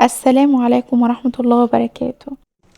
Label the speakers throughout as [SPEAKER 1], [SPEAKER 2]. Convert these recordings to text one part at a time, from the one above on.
[SPEAKER 1] السلام عليكم ورحمة الله وبركاته.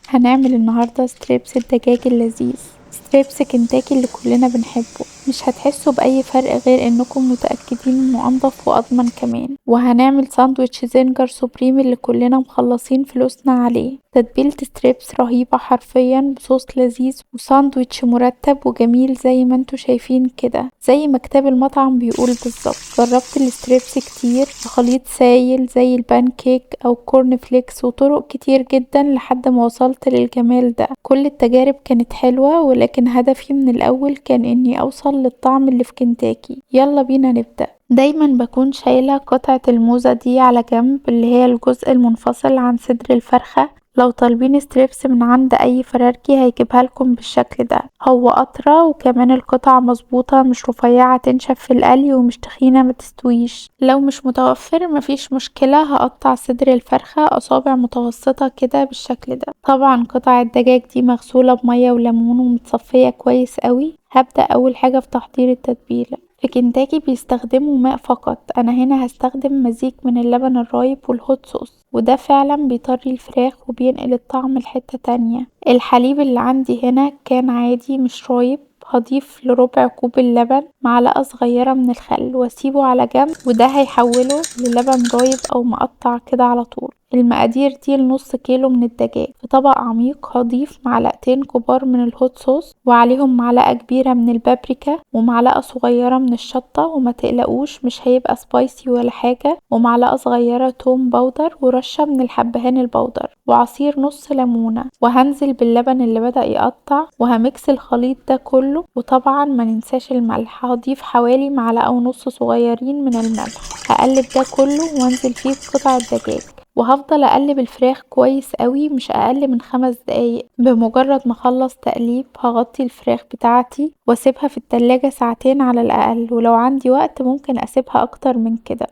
[SPEAKER 1] هنعمل النهاردة ستريبس الدجاج اللذيذ، ستريبس كنتاكي اللي كلنا بنحبه. مش هتحسوا بأي فرق غير انكم متأكدين انه انضف واضمن كمان. وهنعمل ساندويتش زنجر سوبريم اللي كلنا مخلصين فلوسنا عليه. تتبيلة ستريبس رهيبة حرفيا بصوص لذيذ، وساندويتش مرتب وجميل زي ما انتوا شايفين كده، زي ما كتاب المطعم بيقول بالظبط. جربت الستريبس كتير بخليط سايل زي البانكيك او كورن فليكس وطرق كتير جدا لحد ما وصلت للجمال ده. كل التجارب كانت حلوة، ولكن هدفي من الاول كان اني اوصل للطعم اللي في كنتاكي. يلا بينا نبدأ. دايما بكون شايلة قطعة الموزة دي على جنب، اللي هي الجزء المنفصل عن صدر الفرخة. لو طالبين ستريبس من عند اي فرارجي هيجيبها لكم بالشكل ده. هو قطرة، وكمان القطع مظبوطة، مش رفيعة تنشف في القلي ومش تخينة ما تستويش. لو مش متوفر مفيش مشكلة، هقطع صدر الفرخة اصابع متوسطة كده بالشكل ده. طبعا قطع الدجاج دي مغسولة بمية وليمون ومتصفية كويس قوي. هبدأ اول حاجة في تحضير التتبيلة. في كنتاكي بيستخدموا ماء فقط، انا هنا هستخدم مزيج من اللبن الرايب والهوت صوص، وده فعلا بيطري الفراخ وبينقل الطعم لحتة تانية. الحليب اللي عندي هنا كان عادي مش رايب. هضيف لربع كوب اللبن معلقة صغيرة من الخل واسيبه على جنب، وده هيحوله للبن رايب او مقطع كده على طول. المقادير دي لنص كيلو من الدجاج. في طبق عميق هضيف معلقتين كبار من الهوت صوص، وعليهم معلقة كبيرة من البابريكا ومعلقة صغيرة من الشطة، وما تقلقوش مش هيبقى سبايسي ولا حاجة، ومعلقة صغيرة توم باودر ورشة من الحبهان البودر، وعصير نص ليمونة. وهنزل باللبن اللي بدأ يقطع، وهمكس الخليط ده كله. وطبعا ما ننساش الملح، هضيف حوالي معلقة ونص صغيرين من الملح. هقلب ده كله وانزل فيه بقطع الدجاج، وهفضل اقلب الفراخ كويس قوي مش اقل من 5 دقايق. بمجرد ما اخلص تقليب هغطي الفراخ بتاعتي واسيبها في التلاجة ساعتين على الاقل، ولو عندي وقت ممكن اسيبها اكتر من كده.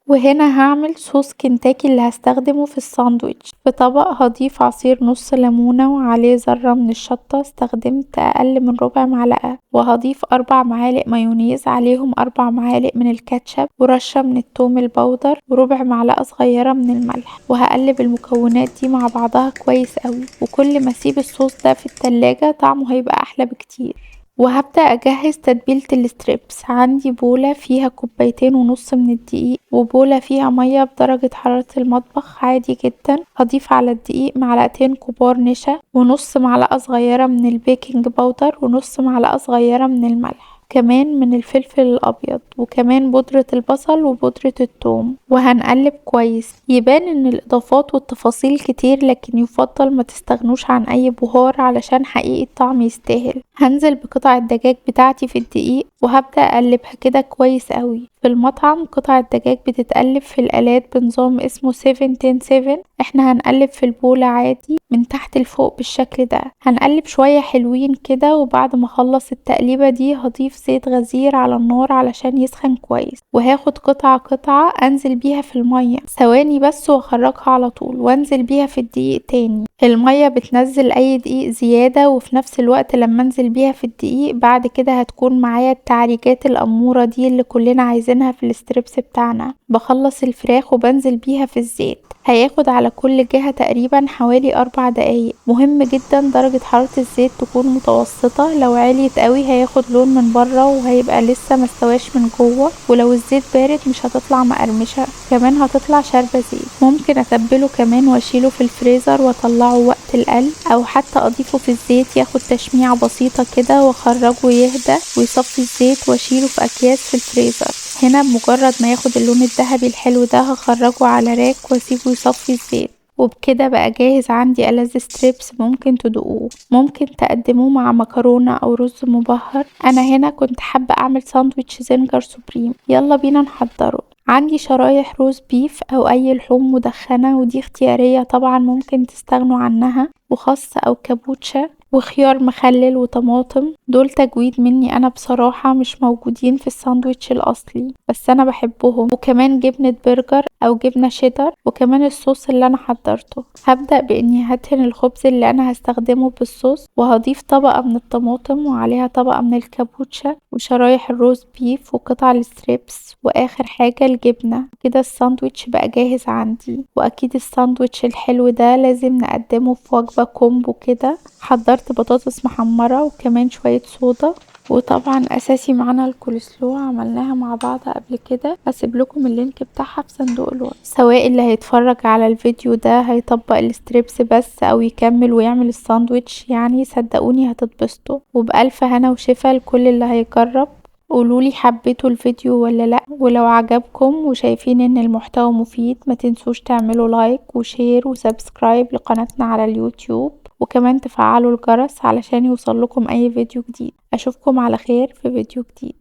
[SPEAKER 1] وهنا هعمل صوص كنتاكي اللي هستخدمه في الساندويتش. في طبق هضيف عصير نص ليمونة وعليه ذرة من الشطة، استخدمت اقل من ربع معلقة. وهضيف 4 معالق مايونيز، عليهم 4 معالق من الكاتشب ورشة من التوم البودر وربع معلقة صغيرة من الملح. وهقلب المكونات دي مع بعضها كويس قوي، وكل ما اسيب الصوص ده في التلاجة طعمه هيبقى احلى بكتير. وهبدأ أجهز تتبيلة الستريبس. عندي بولة فيها 2.5 كوب من الدقيق، وبولة فيها مية بدرجة حرارة المطبخ عادي جدا. هضيف على الدقيق معلقتين كبار نشا، ونص معلقة صغيرة من البيكنج باودر، ونص معلقة صغيرة من الملح، كمان من الفلفل الأبيض، وكمان بودرة البصل وبودرة الثوم. وهنقلب كويس. يبان ان الإضافات والتفاصيل كتير، لكن يفضل ما تستغنوش عن أي بهار علشان حقيقي الطعم يستاهل. هنزل بقطع الدجاج بتاعتي في الدقيق، وهبدأ أقلبها كده كويس قوي. في المطعم قطع الدجاج بتتقلب في الآلات بنظام اسمه 7-10-7. احنا هنقلب في البولة عادي من تحت لفوق بالشكل ده. هنقلب شوية حلوين كده، وبعد ما اخلص التقليبة دي هضيف زيت غزير على النار علشان يسخن كويس، وهاخد قطعة قطعة انزل بيها في المية ثواني بس واخرجها على طول، وانزل بيها في الدقيق تاني. المية بتنزل اي دقيق زيادة، وفي نفس الوقت لما انزل بيها في الدقيق بعد كده هتكون معايا التعريجات الأمورة دي اللي كلنا عايزينها في الستريبس بتاعنا. بخلص الفراخ وبنزل بيها في الزيت. هياخد على كل جهة تقريبا حوالي 4 دقايق. مهم جدا درجة حرارة الزيت تكون متوسطة، لو عليت قوي هياخد لون من بره وهيبقى لسه مستواش من جوه، ولو الزيت بارد مش هتطلع مقرمشة، كمان هتطلع شاربة زيت. ممكن اتبله كمان واشيله في الفريزر واطلعه وقت القلي، او حتى اضيفه في الزيت ياخد تشميعة بسيطة كده واخرجه يهدى ويصفي الزيت، واشيله في اكياس في الفريزر. هنا بمجرد ما ياخد اللون الذهبي الحلو ده هخرجه على راك واسيبه يصفي الزيت. وبكده بقى جاهز عندي ألذ ستريبس ممكن تدوقوه. ممكن تقدموه مع مكرونة أو رز مبهر. أنا هنا كنت حابة أعمل ساندويتش زنجر سوبريم. يلا بينا نحضره. عندي شرايح روز بيف أو أي لحوم مدخنة، ودي اختيارية طبعا ممكن تستغنوا عنها، وخس أو كابوتشا، وخيار مخلل وطماطم. دول تجويد مني انا بصراحة، مش موجودين في الساندوتش الاصلي بس انا بحبهم. وكمان جبنة برجر او جبنة شيدر، وكمان الصوص اللي انا حضرته. هبدأ باني هدهن الخبز اللي انا هستخدمه بالصوص، وهضيف طبقة من الطماطم وعليها طبقة من الكابوتشا وشرايح الروز بيف وقطع الستريبس، واخر حاجة الجبنة. كده الساندوتش بقى جاهز عندي. واكيد الساندوتش الحلو ده لازم نقدمه في وجبة كومبو كده. حضرت بطاطس محمرة وكمان شوية صودا، وطبعا اساسي معانا الكولسلو، عملناها مع بعض قبل كده. هسيب لكم اللينك بتاعها في صندوق الوصف. سواء اللي هيتفرج على الفيديو ده هيطبق الستريبس بس او يكمل ويعمل الساندوتش، يعني صدقوني هتتبسطوا. وبألف هنا وشفا لكل اللي هيجرب. قولولي حبيتوا الفيديو ولا لا، ولو عجبكم وشايفين ان المحتوى مفيد ما تنسوش تعملوا لايك وشير وسبسكرايب لقناتنا على اليوتيوب، وكمان تفعلوا الجرس علشان يوصلكم اي فيديو جديد. اشوفكم على خير في فيديو جديد.